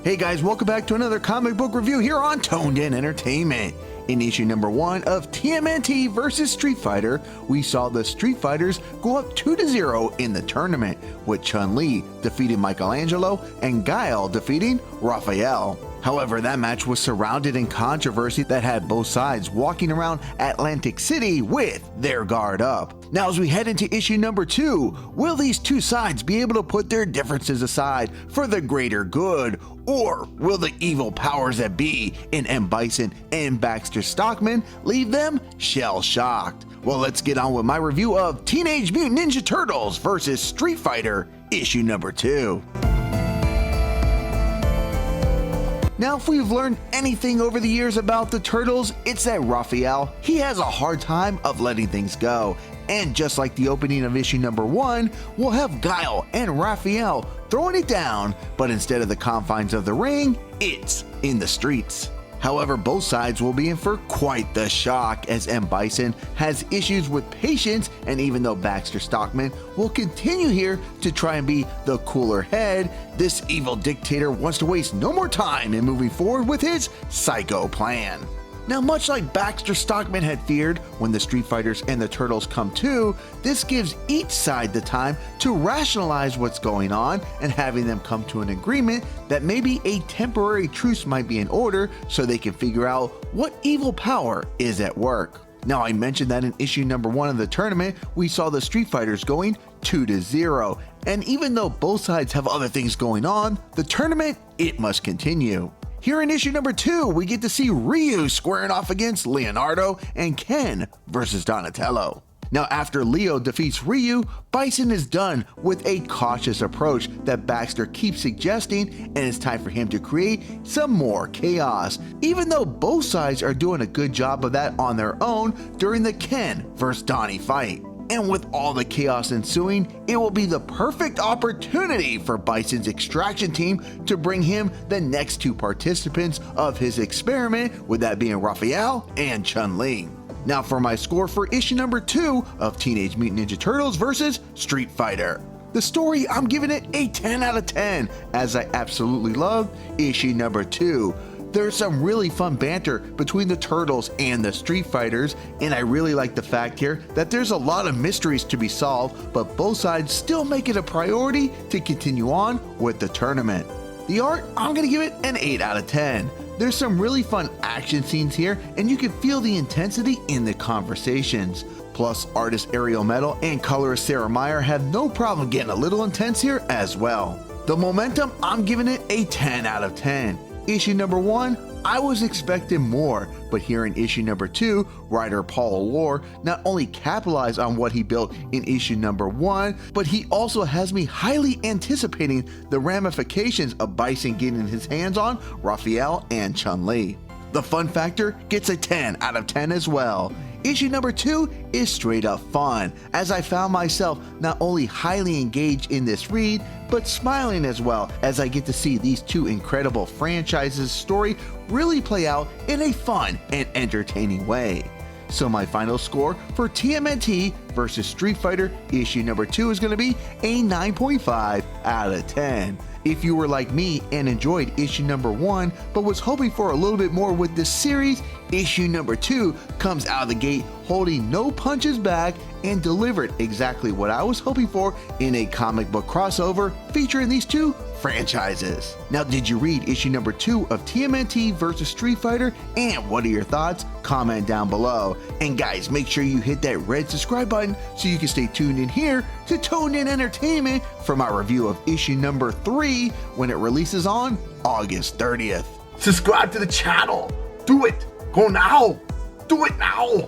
Hey guys, welcome back to another comic book review here on Toned In Entertainment. In issue number 1 of TMNT Vs Street Fighter, we saw the Street Fighters go up 2-0 in the tournament, with Chun-Li defeating Michelangelo and Guile defeating Raphael. However, that match was surrounded in controversy that had both sides walking around Atlantic City with their guard up. Now, as we head into issue number 2, will these two sides be able to put their differences aside for the greater good? Or will the evil powers that be in Bison and Baxter Stockman leave them shell-shocked? Well, let's get on with my review of Teenage Mutant Ninja Turtles vs Street Fighter, issue number 2. Now, if we've learned anything over the years about the Turtles, it's that Raphael, he has a hard time of letting things go. And just like the opening of issue number 1, we'll have Guile and Raphael throwing it down, but instead of the confines of the ring, it's in the streets. However, both sides will be in for quite the shock, as Bison has issues with patience, and even though Baxter Stockman will continue here to try and be the cooler head, this evil dictator wants to waste no more time in moving forward with his psycho plan. Now, much like Baxter Stockman had feared when the Street Fighters and the Turtles come to, this gives each side the time to rationalize what's going on, and having them come to an agreement that maybe a temporary truce might be in order so they can figure out what evil power is at work. Now, I mentioned that in issue number 1 of the tournament, we saw the Street Fighters going 2-0, and even though both sides have other things going on, the tournament, it must continue. Here in issue number 2, we get to see Ryu squaring off against Leonardo and Ken versus Donatello. Now, after Leo defeats Ryu, Bison is done with a cautious approach that Baxter keeps suggesting, and it's time for him to create some more chaos, even though both sides are doing a good job of that on their own during the Ken vs Donnie fight. And with all the chaos ensuing, it will be the perfect opportunity for Bison's extraction team to bring him the next 2 participants of his experiment, with that being Raphael and Chun-Li. Now for my score for issue number 2 of Teenage Mutant Ninja Turtles vs Street Fighter. The story, I'm giving it a 10 out of 10, as I absolutely love issue number 2. There's some really fun banter between the Turtles and the Street Fighters, and I really like the fact here that there's a lot of mysteries to be solved, but both sides still make it a priority to continue on with the tournament. The art, I'm going to give it an 8 out of 10. There's some really fun action scenes here, and you can feel the intensity in the conversations. Plus, artist Ariel Metal and colorist Sarah Meyer have no problem getting a little intense here as well. The momentum, I'm giving it a 10 out of 10. Issue number 1, I was expecting more, but here in issue number 2, writer Paul Allore not only capitalized on what he built in issue number 1, but he also has me highly anticipating the ramifications of Bison getting his hands on Raphael and Chun-Li. The fun factor gets a 10 out of 10 as well. Issue number 2 is straight up fun, as I found myself not only highly engaged in this read, but smiling as well, as I get to see these 2 incredible franchises' story really play out in a fun and entertaining way. So my final score for TMNT vs Street Fighter issue number 2 is going to be a 9.5 out of 10. If you were like me and enjoyed issue number 1 but was hoping for a little bit more with this series, issue number 2 comes out of the gate holding no punches back and delivered exactly what I was hoping for in a comic book crossover featuring these 2 franchises. Now, did you read issue number 2 of TMNT vs Street Fighter, and what are your thoughts? Comment down below. And guys, make sure you hit that red subscribe button so you can stay tuned in here to Toned In Entertainment for my review of issue number 3 when it releases on August 30th. Subscribe to the channel. Do it. Go now. Do it now.